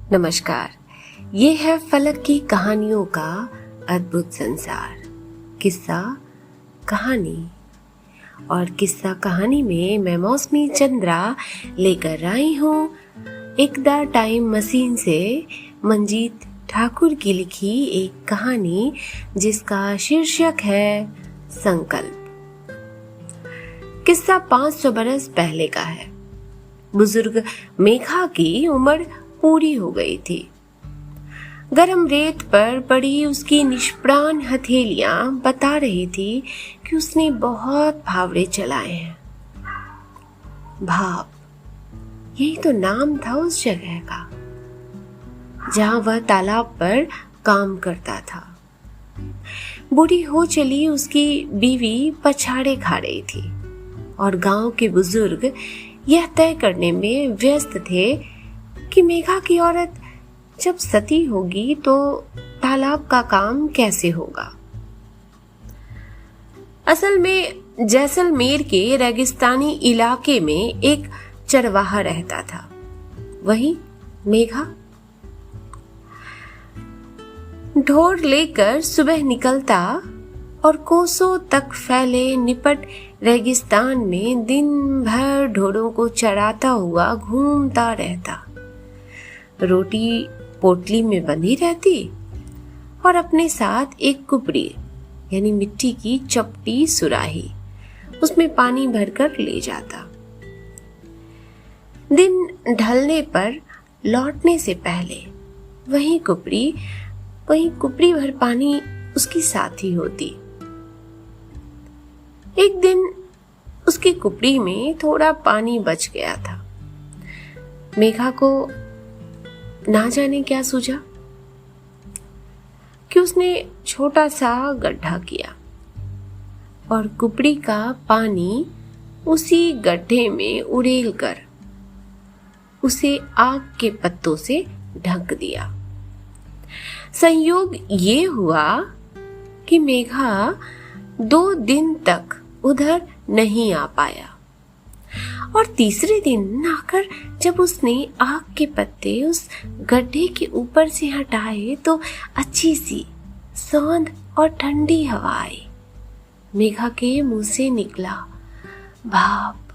नमस्कार। ये है फलक की कहानियों का अद्भुत संसार। किस्सा कहानी। और किस्सा कहानी में मैं मौसमी चंद्रा लेकर आई हूँ एक द टाइम मशीन से मंजीत ठाकुर की लिखी एक कहानी जिसका शीर्षक है संकल्प। किस्सा 500 बरस पहले का है। बुजुर्ग मेघा की उम्र पूरी हो गई थी। गरम रेत पर पड़ी उसकी निष्प्राण हथेलियां बता रही थी कि उसने बहुत फावड़े चलाए हैं। भाप, यही तो नाम था उस जगह का जहां वह तालाब पर काम करता था। बूढ़ी हो चली उसकी बीवी पछाड़े खा रही थी और गांव के बुजुर्ग यह तय करने में व्यस्त थे कि मेघा की औरत जब सती होगी तो तालाब का काम कैसे होगा। असल में जैसलमेर के रेगिस्तानी इलाके में एक चरवाहा रहता था, वही मेघा। ढोर लेकर सुबह निकलता और कोसों तक फैले निपट रेगिस्तान में दिन भर ढोरों को चराता हुआ घूमता रहता। रोटी पोटली में बंधी रहती और अपने साथ एक कुपड़ी यानी मिट्टी की चपटी सुराही, उसमें पानी भरकर ले जाता। दिन ढलने पर लौटने से पहले वही कुपड़ी भर पानी उसकी साथी होती। एक दिन उसकी कुपड़ी में थोड़ा पानी बच गया था। मेघा को ना जाने क्या सूझा कि उसने छोटा सा गड्ढा किया और कुपड़ी का पानी उसी गड्ढे में उड़ेल कर उसे आग के पत्तों से ढक दिया। संयोग ये हुआ कि मेघा 2 दिन तक उधर नहीं आ पाया और तीसरे दिन आकर जब उसने आग के पत्ते उस गड्ढे के ऊपर से हटाए तो अच्छी सी सौंध और ठंडी हवा आई। मेघा के मुंह से निकला भाप।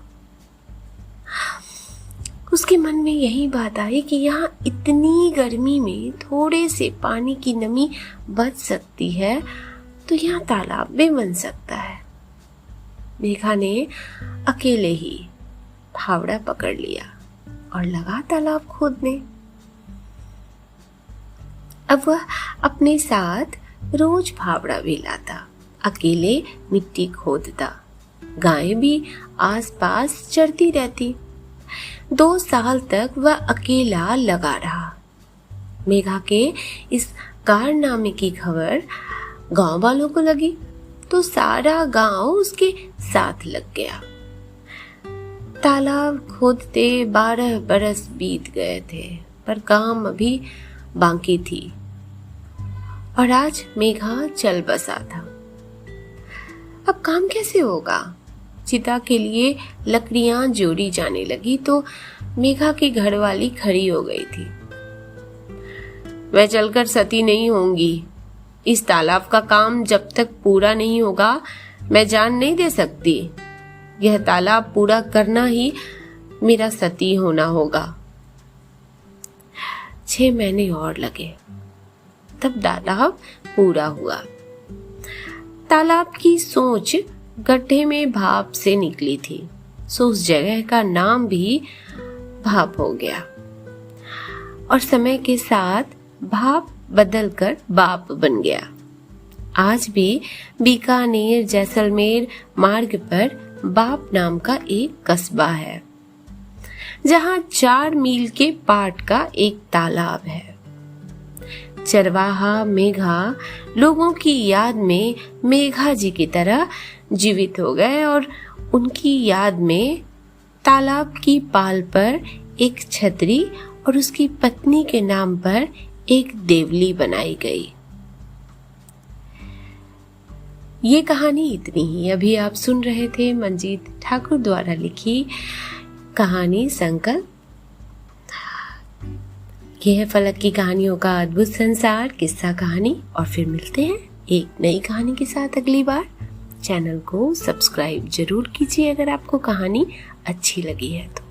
उसके मन में यही बात आई कि यहाँ इतनी गर्मी में थोड़े से पानी की नमी बच सकती है तो यहाँ तालाब भी बन सकता है। मेघा ने अकेले ही फावड़ा पकड़ लिया और लगा तालाब खोदने। अब वह अपने साथ रोज फावड़ा भी लाता, अकेले मिट्टी खोदता। गायें भी आसपास चरती रहती। 2 साल तक वह अकेला लगा रहा। मेघा के इस कारनामे की खबर गांव वालों को लगी तो सारा गांव उसके साथ लग गया। तालाब खोदते 12 बरस बीत गए थे पर काम अभी बाकी थी और आज मेघा चल बसा था। अब काम कैसे होगा? चिता के लिए लकड़ियां जोड़ी जाने लगी तो मेघा की घरवाली खड़ी हो गई थी। मैं चलकर सती नहीं होंगी। इस तालाब का काम जब तक पूरा नहीं होगा मैं जान नहीं दे सकती। यह तालाब पूरा करना ही मेरा सती होना होगा। 6 महीने और लगे तब तालाब पूरा हुआ। तालाब की सोच गड्ढे में भाप से निकली थी, सो उस जगह का नाम भी भाप हो गया और समय के साथ भाप बदलकर बाप बन गया। आज भी बीकानेर जैसलमेर मार्ग पर बाप नाम का एक कस्बा है जहां 4 मील के पाट का एक तालाब है। चरवाहा मेघा लोगों की याद में मेघा जी की तरह जीवित हो गए और उनकी याद में तालाब की पाल पर एक छतरी और उसकी पत्नी के नाम पर एक देवली बनाई गई। ये कहानी इतनी ही। अभी आप सुन रहे थे मंजीत ठाकुर द्वारा लिखी कहानी संकल्प। ये है फलक की कहानियों का अद्भुत संसार, किस्सा कहानी। और फिर मिलते हैं एक नई कहानी के साथ अगली बार। चैनल को सब्सक्राइब जरूर कीजिए अगर आपको कहानी अच्छी लगी है तो।